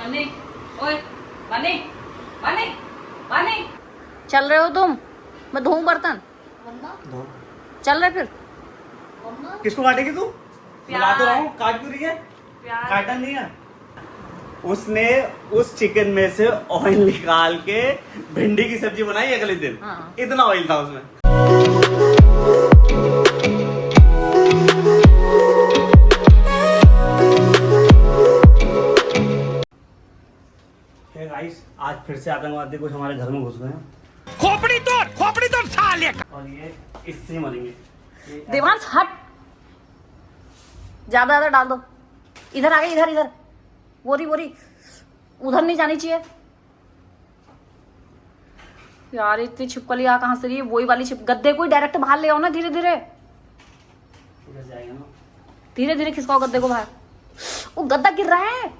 बनी, ओए, बनी, बनी, बनी। चल रहे हो तुम? मैं धोऊं बर्तन? धो। चल रहे फिर? किसको काटेगी तू? बुला तो रहा हूँ, काट क्यों रही है? प्याज। काटना नहीं है। उसने उस चिकन में से ऑयल निकाल के भिंडी की सब्जी बनाई अगले दिन। हाँ। इतना ऑयल था उसमें। हे गाइस, आज फिर से आतंकवादी कुछ हमारे घर में घुस गए हैं। खोपड़ी तोड़ साले का। और ये इससे मरेंगे। देवांश हट, ज्यादा ज्यादा डाल दो। इधर आ गई, इधर इधर। बोरी बोरी उधर नहीं जानी चाहिए यार। इतनी छिपकली आ कहां से रही है? वही वाली छिप। गद्दे को ही डायरेक्ट बाहर ले आओ ना, धीरे धीरे जाएगा ना। धीरे धीरे खिसकाओ गद्दे को बाहर। वो गद्दा गिर रहा है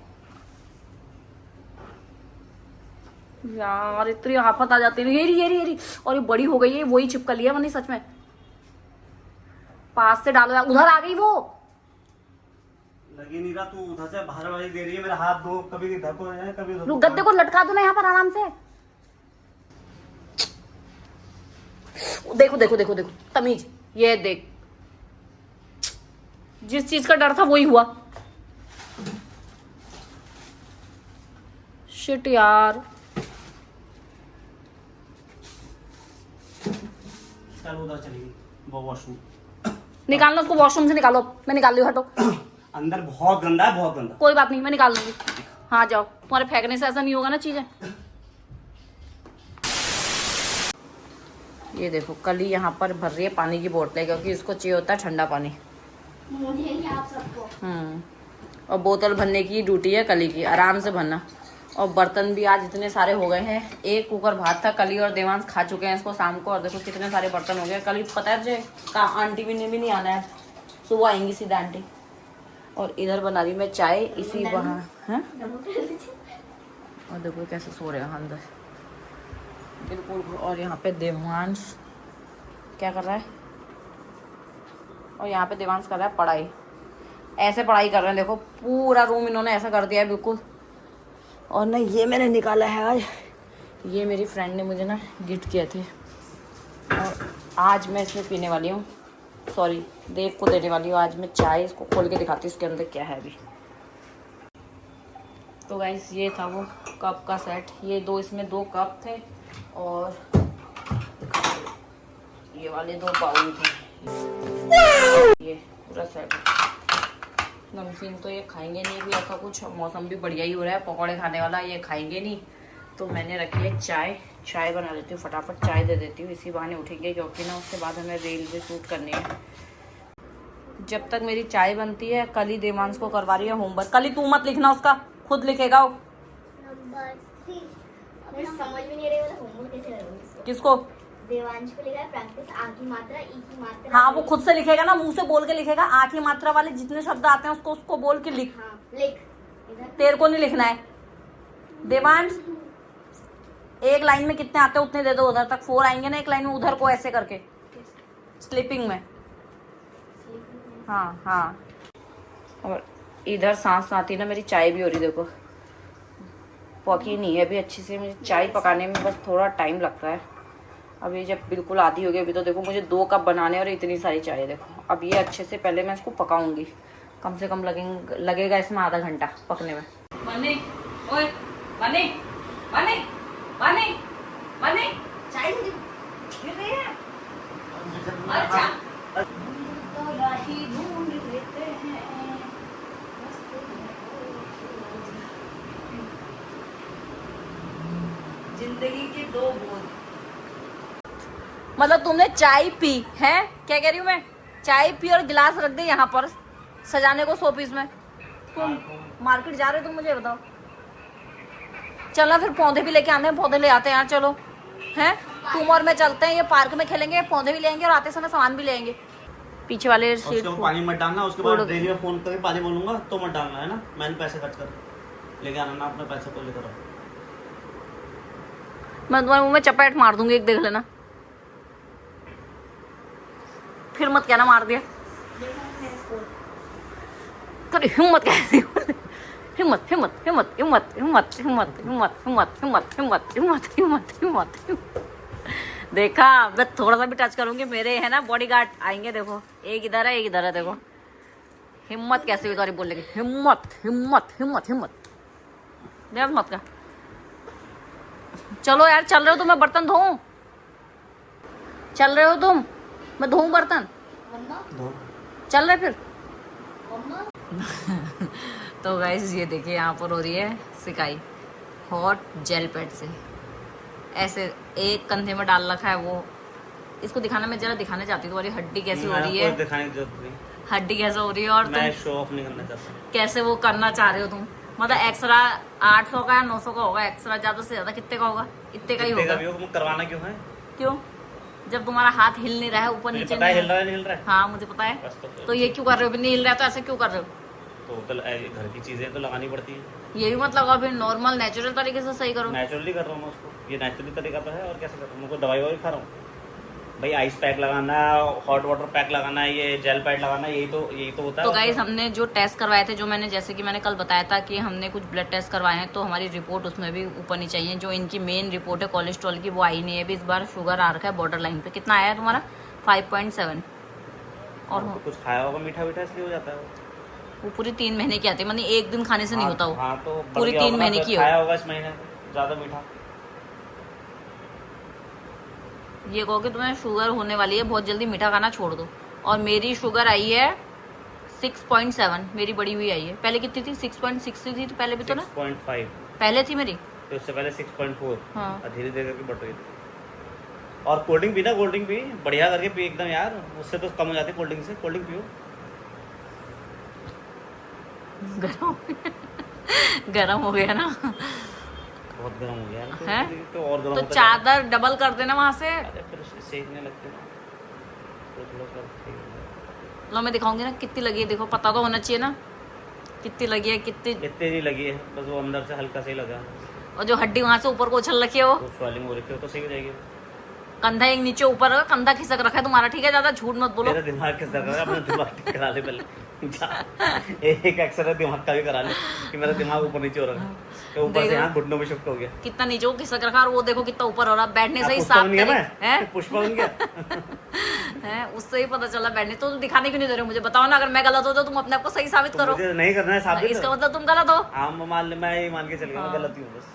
यार। इतनी आफत आ जाती है। ये और ये बड़ी हो गई है। वही छिपकली है वरनी सच में। पास से डालो यार। उधर आ गई वो। लगी नहीं रहा, तू उधर से बाहर वाली दे रही है। मेरा हाथ दो, कभी इधर को है, कभी उधर को। गद्दे को लटका दो ना यहाँ पर आराम से। देखो देखो देखो देखो तमीज। ये देख, जिस चीज का डर था वही हुआ। शिट यार। चल उधर चलेगी वो वॉशरूम। निकालना उसको वॉशरूम से। निकालो, मैं निकाल रही हूँ, हटो। अंदर बहुत गंदा है, बहुत गंदा। कोई बात नहीं, मैं निकाल लूंगी। हाँ जाओ, तुम्हारे फेंकने से ऐसा नहीं होगा ना चीजें। ये देखो कली यहाँ पर भर रही है पानी की बोतलें, क्योंकि इसको चाहिए होता है ठंडा पानी। मुझे ही आप सबको। और बोतल भरने की ड्यूटी है कली की, आराम से भरना। और बर्तन भी आज इतने सारे हो गए हैं। एक कुकर भात था, कली और देवांश खा चुके हैं इसको शाम को। और देखो कितने सारे बर्तन हो गए। कली पता है तुझे, आंटी भी नहीं आना है, सुबह आएंगी सीधा आंटी। और इधर बना रही मैं चाय इसी वहाँ है। और देखो कैसे सो रहे हैं अंदर बिल्कुल। और यहाँ पे देवांश क्या कर रहा है? और यहाँ पे देवांश कर रहा है पढ़ाई। ऐसे पढ़ाई कर रहे हैं, देखो पूरा रूम इन्होंने ऐसा कर दिया है बिल्कुल। और ना ये मैंने निकाला है आज, ये मेरी फ्रेंड ने मुझे ना गिफ्ट किए थे। और आज मैं इसमें पीने वाली हूँ, सॉरी देव को देने वाली हूँ। आज मैं चाय इसको खोल के दिखाती हूँ इसके अंदर क्या है अभी। तो गाइस ये था वो कप का सेट। ये दो, इसमें दो कप थे और ये वाले दो बाउल थे। ये पूरा सेट। नमकीन तो ये खाएंगे नहीं भी, ऐसा कुछ मौसम भी बढ़िया ही हो रहा है, पकौड़े खाने वाला। ये खाएंगे नहीं तो मैंने रखी है चाय। चाय बना लेती हूँ, फटाफट चाय दे देती हूँ, इसी बहाने उठेंगे। क्योंकि ना उसके बाद हमें रील भी शूट करनी है। जब तक मेरी चाय बनती है, कल ही देवांश को करवा रही है होमवर्क। कल ही तू मत लिखना उसका, खुद लिखेगा वो। समझ में नहीं रही वाला होमवर्क कैसे करूंगी। किसको? देवांश को लिखा है प्रैक्टिस आ की मात्रा, ई की मात्रा। हाँ वो खुद से लिखेगा ना, मुंह से बोल के लिखेगा। आ की मात्रा वाले जितने शब्द आते हैं उसको बोल के लिख। हाँ लिख। इधर तेरे को नहीं लिखना है देवांश। एक लाइन में कितने आते हैं उतने दे दो। उधर तक 4 आएंगे ना एक लाइन में, उधर को ऐसे करके स्लीपिंग में। हाँ हाँ। और इधर सांस आती ना मेरी चाय भी हो रही। देखो पकी नहीं है अभी अच्छी से। मुझे चाय पकाने में बस थोड़ा टाइम लगता है। अभी जब बिल्कुल आधी हो गई, अभी तो देखो मुझे 2 कप बनाने और इतनी सारी चाय। देखो अब ये अच्छे से पहले मैं इसको पकाऊंगी। कम से कम लगेगा इसमें आधा घंटा पकने में। बनी, ओए, बनी, बनी, बनी, बनी। चाय मुझे गिर रही है। अच्छा। तो राही ढूंढ लेते हैं। जिंदगी के 2 बोल। मतलब तुमने चाय पी है? क्या कह रही हूँ मैं? चाय पी और गिलास रख दे यहाँ पर सजाने को शोपीस में। तुम मार्केट जा रहे हो? तुम मुझे बताओ। चलो फिर पौधे भी लेके आने हैं, पौधे ले आते हैं यार। चलो हैं, तुम और मैं चलते हैं, ये पार्क में खेलेंगे, पौधे भी लेंगे और आते समय सामान भी लेंगे। पीछे वाले सीट उसके पानी मत डालना। उसके बाद डेली में फोन करके पानी बोलूंगा तो मत डालना, है ना। मैंने पैसे खर्च कर लेके आना ना, अपने पैसे को लेकर आओ। मैं तुम्हारे मुंह में चपेट मार दूंगी, एक देख लेना। फिर मत कहना मार दिया। तो हिम्मत कह हिम्मत हिम्मत हिम्मत हिम्मत हिम्मत हिम्मत हिम्मत हिम्मत हिम्मत हिम्मत हिम्मत हिम्मत हिम्मत। देखा, मैं थोड़ा सा भी टच करूंगी मेरे है ना बॉडीगार्ड आएंगे। देखो एक इधर है एक इधर है। देखो हिम्मत कैसे भी तुम्हारी बोलने की, हिम्मत हिम्मत हिम्मत हिम्मत। देख मत का, चलो यार चल रहे हो तो मैं बर्तन धोऊं? चल रहे हो तुम, मैं धोऊं बर्तन? चल रहे फिर। तो गाइस ये देखिए यहाँ पर हो रही है सिकाई हॉट जेल पैड से। ऐसे एक कंधे में डाल रखा है वो। इसको दिखाना, मैं जरा दिखाना चाहती हूँ तुम्हारी हड्डी कैसी हो रही है, दिखाने की जरूरत नहीं, हड्डी कैसे हो रही है। और मैं तुम शो ऑफ नहीं करना चाहता। कैसे वो करना चाह रहे हो तुम? मतलब एक्स्ट्रा 800 का या 900 का होगा एक्स्ट्रा, ज्यादा से ज्यादा कितने का होगा? इतने का ही होगा। करवाना क्यों है? क्यों? जब तुम्हारा हाथ हिल नहीं रहा है ऊपर नीचे पता है नहीं हिल रहा है नहीं हिल रहा है? हाँ मुझे पता है। बस तो तो ये क्यों कर रहे हो? नहीं हिल रहा है तो ऐसे क्यों कर रहे हो? तो घर की चीजें तो लगानी पड़ती है। ये भी मत लगाओ फिर, नॉर्मल नेचुरल तरीके से सही करो। नेचुरली कर रहा हूँ मैं उसको, ये नेचुरली तरीका तो है। और कैसे कर रहा हूँ? मैं दवाई ववाई खा रहा हूँ भाई? आइस पैक लगाना है, हॉट वाटर पैक लगाना है, ये जेल पैड लगाना है, यही तो होता है। तो गाइस हमने जो टेस्ट करवाए थे, जो मैंने जैसे कि मैंने कल बताया था कि हमने कुछ ब्लड टेस्ट करवाए हैं, तो हमारी रिपोर्ट उसमें भी ऊपर नहीं चाहिए। जो इनकी मेन रिपोर्ट है कोलेस्ट्रॉल की वो आई नहीं है अभी। इस बार शुगर आ रखा है बॉर्डर लाइन पे। कितना आया है तुम्हारा? 5.7। और तो कुछ खाया होगा मीठा वीठा इसलिए हो जाता है वो पूरी 3 महीने की आती है, मतलब एक दिन खाने से नहीं होता वो। हाँ तो पूरी 3 महीने की हो। खाया होगा इस महीने ज्यादा मीठा। ये कहो कि तुम्हें शुगर होने वाली है, बहुत जल्दी मीठा खाना छोड़ दो। और मेरी शुगर आई है 6.7, मेरी बड़ी हुई आई है। पहले कितनी थी? 6.6 थी तो पहले भी तो ना 6.5 पहले थी मेरी। तो उससे पहले 6.4। हाँ। धीरे धीरे करके बढ़ रही थी। और कोल्ड ड्रिंक पीना, कोल्ड ड्रिंक पी बढ़िया करके पी एकदम यार, उससे तो कम हो जाती है कोल्ड ड्रिंक से। कोल्ड ड्रिंक पियो। गरम हो गया ना? बहुत गर्म हो गया है? तो और गर्म तो होता चादर डबल कर देना वहां से। अरे फिर सेकने लगते हैं तो थोड़ा सा ठीक है। लो मैं दिखाऊंगी ना कितनी लगी है। देखो पता तो होना चाहिए ना कितनी लगी है। कितनी इतनी नहीं लगी है, बस वो अंदर से हल्का सा ही लगा। और जो हड्डी वहां से ऊपर को उछल रखी है वो तो स्वेलिंग हो रखी है तो सही हो जाएगी। कंधा एक नीचे ऊपर है, कंधा खिसक रखा है तुम्हारा। ठीक है, ज्यादा झूठ मत बोलो। मेरा दिमाग किस तरह का, अपना दिमाग ठीक करा ले पहले। एक एक्सरे दिमाग का भी करा ले कि मेरा दिमाग ऊपर नीचे हो रहा है, तो ऊपर से यहाँ घुटनों में शिफ्ट हो गया। कितना नीचे को खिसक रखा और वो देखो कितना ऊपर हो रहा। बैठने से ही पुष्पा साफ बन गया मैं? है पुष्पा बन गया। है, उससे ही पता चला बैठने। तो तुम दिखाने क्यों नहीं दे रहे हो मुझे? बताओ ना, अगर मैं गलत हो तो तुम अपने आप को सही साबित करो। मुझे नहीं करना है साबित। इसका मतलब तुम गलत हो। हाँ मैं ये मान के चल गया, मैं गलत हूँ बस।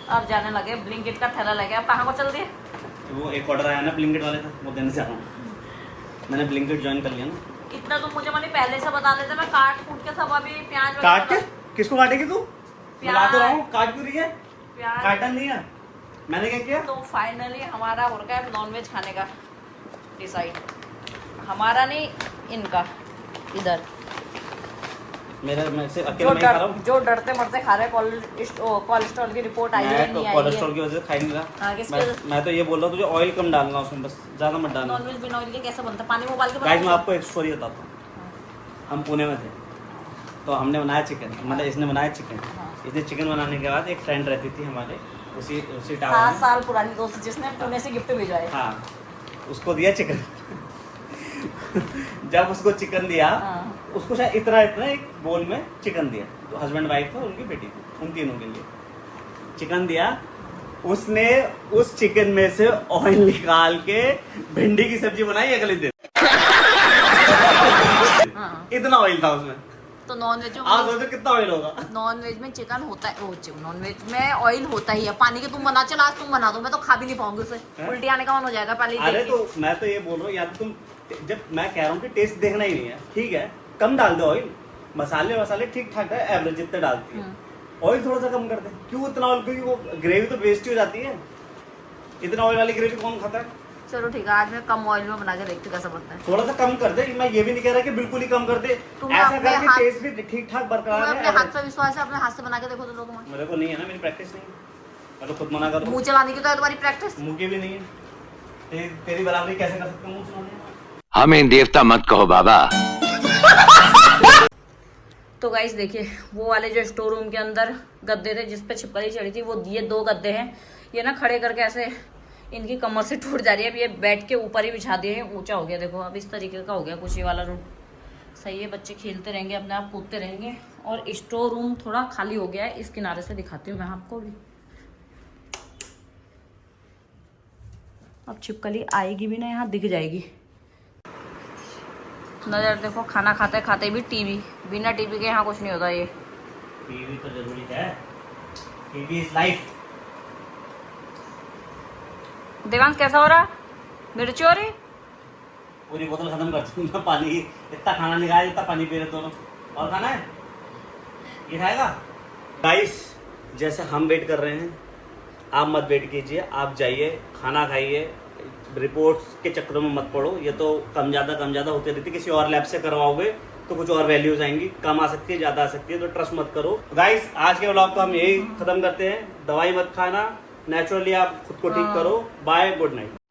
अब जाने लगे, ब्लिंकिट का थैला लेके। अब कहाँ को चल दिए? वो एक ऑर्डर आया ना ब्लिंकिट वाले का, वो देने जा रहा हूँ। मैंने ब्लिंकिट ज्वाइन कर लिया ना। इतना तुम मुझे मैंने पहले से बता देते, मैं काट कूट के सब अभी प्याज काट के? किसको काटेगी तू? बता तो रहा हूँ, काट क्यों रही है? प्याज काटा नहीं है, मैंने क्या किया? तो फाइनली हमारा हो रहा है नॉनवेज खाने का डिसाइड। हमारा नहीं, इनका। इधर मैं से अकेले नहीं खा रहा हूँ। जो डरते मरते खा रहे हैं। कोलेस्ट्रॉल की रिपोर्ट आई है नहीं आई है? कोलेस्ट्रॉल की वजह से खा नहीं रहा। हाँ, किस वजह से? मैं तो ये बोल रहा हूँ तुझे ऑयल कम डालना उसमें, बस ज्यादा मत डालना। नॉनवेज बिना ऑयल के कैसे बनता है? पानी में उबाल के गाइस मैं बनाओ। आपको एक स्टोरी बताता हूँ। हम पुणे में थे तो हमने बनाया चिकन, मतलब इसने बनाया चिकन। इसने चिकन बनाने के बाद एक फ्रेंड रहती थी हमारे उसी टावर 7 में। साल पुरानी दोस्त जिसने पुणे से गिफ्ट भेजा है। हाँ, उसको दिया चिकन। जब उसको चिकन दिया, हाँ। उसको शायद इतना एक बोल में चिकन दिया। तो हस्बैंड वाइफ था, उनकी बेटी थी, उन तीनों के लिए चिकन दिया। उसने उस चिकन में से ऑयल निकाल के भिंडी की सब्जी बनाई अगले दिन। हाँ। इतना ऑयल था उसमें। तो नॉनवेज आप सोचो कितना ऑयल होगा। नॉनवेज में चिकन होता है, नॉनवेज में ऑयल होता ही है। पानी के तुम बना, चल आज तुम बना दो, मैं तो खा भी नहीं पाऊंगी उसे। उल्टी आने का मन हो जाएगा पहले ही अरे देख के। तो मैं तो ये बोल रहा हूँ, या तो तुम, जब मैं कह रहा हूँ कि टेस्ट देखना ही नहीं है, ठीक है कम डाल दो ऑयल। मसाले ठीक ठाक है, एवरेज जितने डालती है। ऑयल थोड़ा सा कम कर दे। क्यों इतना ऑयल? क्योंकि वो ग्रेवी तो वेस्ट ही हो जाती है। इतना ऑयल वाली ग्रेवी कौन खाता है? चलो ठीक है, आज मैं कम ऑयल में बना के देखती हूँ कैसा बनता है। थोड़ा सा कम कर दे। मैं ये भी नहीं कह रहा कि बिल्कुल ही कम कर दे, तुम्हें ऐसा अपने करके हाथ- टेस्ट भी ठीक ठाक बरकरार तुम्हें अपने है। हाथ पे विश्वास है? अपने हाथ से बना के देखो तो लोग। मेरे को नहीं है ना, मेरी प्रैक्टिस नहीं है। मैं तो खुद मना कर रहा हूँ। मुंह चलाने की तो है तुम्हारी प्रैक्टिस। मुंह की भी नहीं है। तेरी बराबरी कैसे कर सकता हूँ मुंह चलाने? हमें देवता मत कहो बाबा। तो गाइस देखिए, वो वाले जो स्टोर रूम के अंदर गद्दे थे जिस पे छिपकली चढ़ी थी, वो ये 2 गद्दे हैं। ये ना खड़े करके ऐसे इनकी कमर से टूट जा रही है। अब ये बेड के ऊपर ही बिछा दिए हैं, ऊंचा हो गया। देखो अब इस तरीके का हो गया कुछ ये वाला रूम। सही है, बच्चे खेलते रहेंगे, अपने आप कूदते रहेंगे। और स्टोर रूम थोड़ा खाली हो गया है, इस किनारे से दिखाती हूँ मैं आपको भी। अब छिपकली आएगी भी ना, यहाँ दिख जाएगी। नजर देखो, खाना खाते खाते भी टीवी, बिना टीवी के यहाँ कुछ नहीं होता। ये टीवी तो जरूरी है, टीवी इज लाइफ। देवांश कैसा हो रहा? मिर्ची हो रही? पूरी बोतल खत्म कर दूंगा पानी की। इतना खाना नहीं खाया जितना पानी पी रहे दोनों। और खाना है, ये खाएगा। गाइस, जैसे हम वेट कर रहे हैं, आप मत वेट कीजिए, आप जाइए खाना खाइए। रिपोर्ट्स के चक्करों में मत पड़ो, ये तो कम ज़्यादा होती रहती है। किसी और लैब से करवाओगे तो कुछ और वैल्यूज आएंगी, कम आ सकती है, ज़्यादा आ सकती है, तो ट्रस्ट मत करो। गाइस, आज के व्लॉग को हम यही खत्म करते हैं। दवाई मत खाना, नेचुरली आप खुद को ठीक करो। Bye, good night.